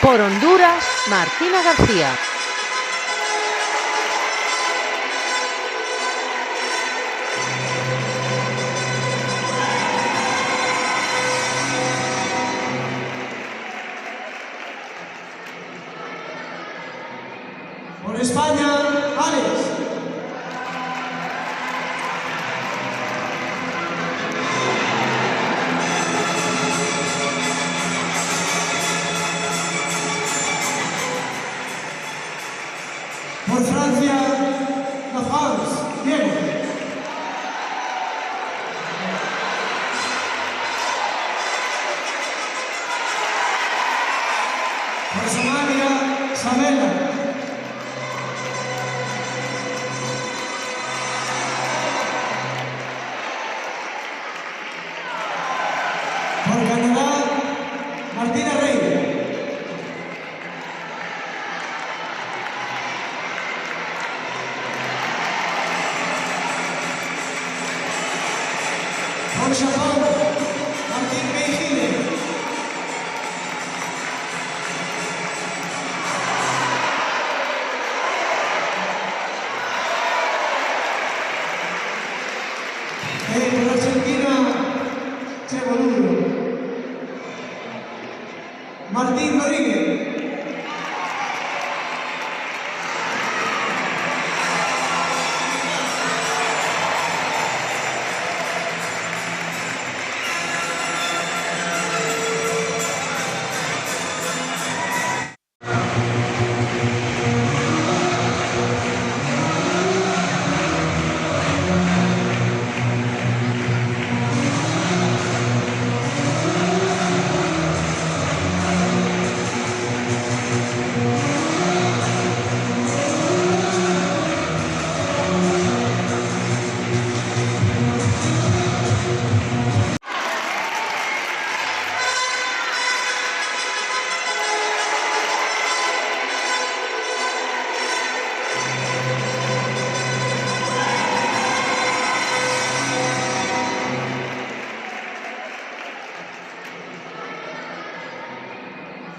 Por Honduras, Martina García. Por España, Alex. Por Francia, La France, Diego. Por Somalia, Sabela. Por Canadá, Martina Rey. Por Japón, Martín Meijide. Por Argentina, Che Boludo. Martín Rodríguez.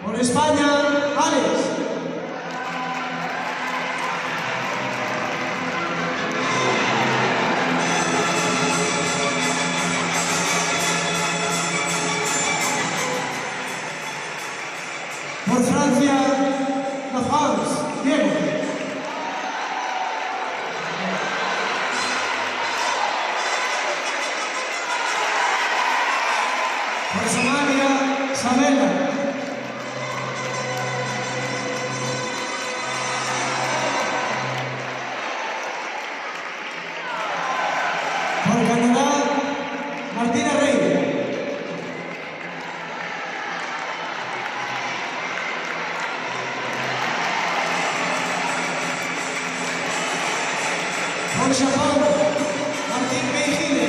Por España, Alex. Por Francia, La France, Diego. Por Somalia, Sabela. Por Canadá, Martina Rey. Por Japón, Martín Meijide.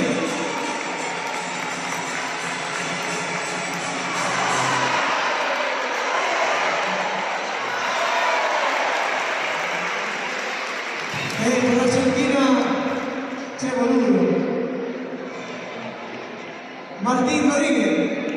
Por Argentina, Che Boludo. Martín Rodríguez.